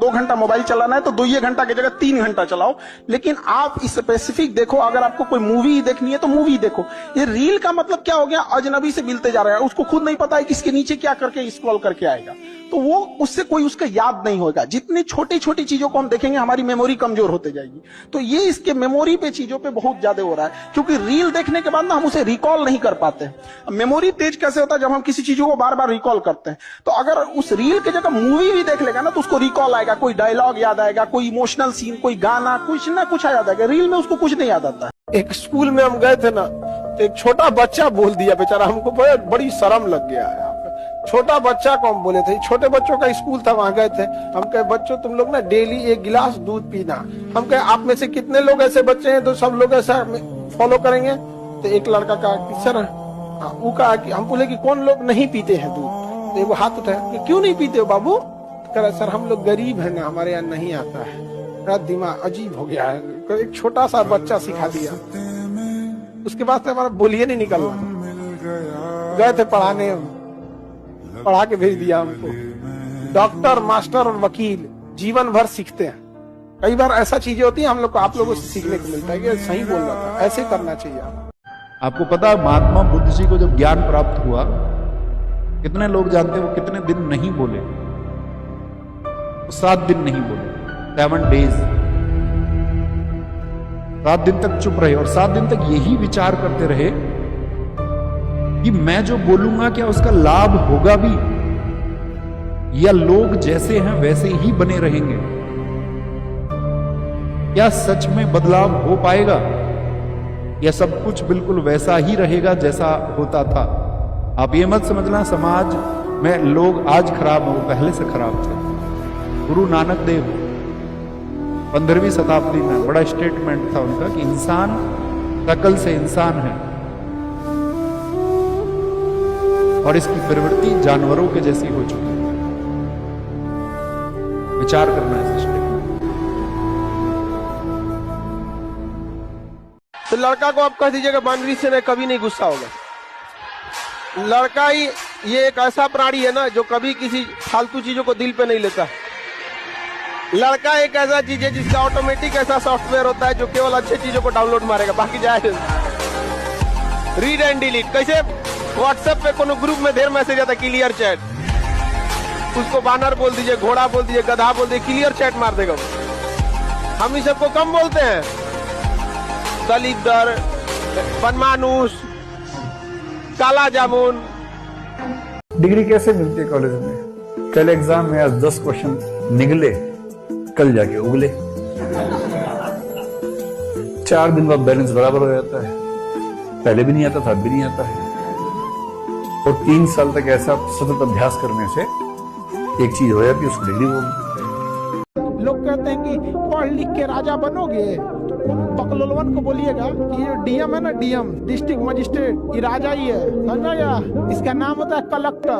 2 घंटा मोबाइल चलाना है तो 2 घंटा की जगह 3 घंटा चलाओ, लेकिन आप स्पेसिफिक देखो। अगर आपको कोई मूवी देखनी है तो मूवी देखो। ये रील का मतलब क्या हो गया, अजनबी से मिलते जा रहा है, उसको खुद नहीं पता है कि इसके नीचे क्या करके स्क्रॉल करके आएगा, तो वो उससे कोई उसका याद नहीं होगा। जितनी छोटी छोटी चीजों को हम देखेंगे हमारी मेमोरी कमजोर होते जाएगी। तो ये इसके मेमोरी पे चीजों पे बहुत ज्यादा हो रहा है, क्योंकि रील देखने के बाद ना हम उसे रिकॉल नहीं कर पाते। मेमोरी तेज कैसे होता है, जब हम किसी चीजों को बार बार रिकॉल करते हैं। तो अगर उस रील की जगह मूवी भी देख लेगा ना तो उसको रिकॉल आएगा, कोई डायलॉग याद आएगा, कोई इमोशनल सीन, कोई गाना, कुछ ना कुछ याद आएगा। रील में उसको कुछ नहीं याद आता है। एक स्कूल में हम गए थे ना, तो एक छोटा बच्चा बोल दिया, बेचारा हमको बड़ी शर्म लग गया है। छोटा बच्चा को हम बोले थे, छोटे बच्चों का स्कूल था, वहां गए थे। हम कहे बच्चों तुम लोग ना डेली 1 गिलास दूध पीना। हम कहे आप में से कितने लोग ऐसे बच्चे हैं तो सब लोग ऐसा फॉलो करेंगे। तो एक लड़का कहा कि सर, वो कहा कि हम बोले कि कौन लोग नहीं पीते हैं दूध, तो वो हाथ उठाया, क्यों नहीं पीते हो बाबू? कह सर हम लोग गरीब है ना, हमारे यहाँ नहीं आता है। मेरा दिमाग अजीब हो गया है। एक छोटा सा बच्चा सिखा दिया, उसके बाद से हमारा बोलिए नहीं निकलना। गए थे पढ़ाने, पढ़ा के भेज दिया हमको। डॉक्टर, मास्टर और वकील जीवन भर सीखते हैं। कई बार ऐसा चीजें होती है हम लोग को, आप लोगों से सीखने को मिलता है कि सही बोल रहा था, ऐसे करना चाहिए। आपको पता है महात्मा बुद्ध जी को जब ज्ञान प्राप्त हुआ, कितने लोग जानते हैं वो कितने दिन नहीं बोले? 7 दिन नहीं बोले, 7 डेज। 7 दिन तक चुप रहे और 7 दिन तक यही विचार करते रहे कि मैं जो बोलूंगा क्या उसका लाभ होगा भी, या लोग जैसे हैं वैसे ही बने रहेंगे? क्या सच में बदलाव हो पाएगा, या सब कुछ बिल्कुल वैसा ही रहेगा जैसा होता था? आप ये मत समझना समाज में लोग आज खराब हैं, वो पहले से खराब थे। गुरु नानक देव 15वीं शताब्दी में बड़ा स्टेटमेंट था उनका कि इंसान शकल से इंसान है और इसकी प्रवृत्ति जानवरों के जैसी हो चुकी है। विचार करना है सिस्टम। तो लड़का को आप कह दीजिएगा बानरी से मैं कभी नहीं गुस्सा होगा। लड़का ही ये एक ऐसा प्राणी है ना जो कभी किसी फालतू चीजों को दिल पे नहीं लेता। लड़का एक ऐसा चीज है जिसका ऑटोमेटिक ऐसा सॉफ्टवेयर होता है जो केवल अच्छी चीजों को डाउनलोड मारेगा, बाकी जाए रीड एंड डिलीट। कैसे व्हाट्सएप पे कोनो ग्रुप में ढेर मैसेज आता है, क्लियर चैट, उसको बानर बोल दीजिए, घोड़ा बोल दीजिए, गधा बोल दीजिए, क्लियर चैट मार देगा। हम इस सबको कम बोलते हैं, दलिद्र, बनमानुस, काला जामुन। डिग्री कैसे मिलती है कॉलेज में? कल एग्जाम में आज 10 क्वेश्चन निकले, कल जाके उगले। 4 दिन बाद बैलेंस बराबर हो जाता है, पहले भी नहीं आता था, अब भी नहीं आता है। और 3 साल तक ऐसा सतत अभ्यास करने से एक चीज हो जाती है, उसको डिग्री बोलते। लोग कहते हैं कि पढ़ लिख के राजा बनोगे, बकलोलवन को बोलिएगा कि ये डीएम है ना, डीएम डिस्ट्रिक्ट मजिस्ट्रेट, ये राजा ही है, समझा क्या? इसका नाम होता है कलेक्टर।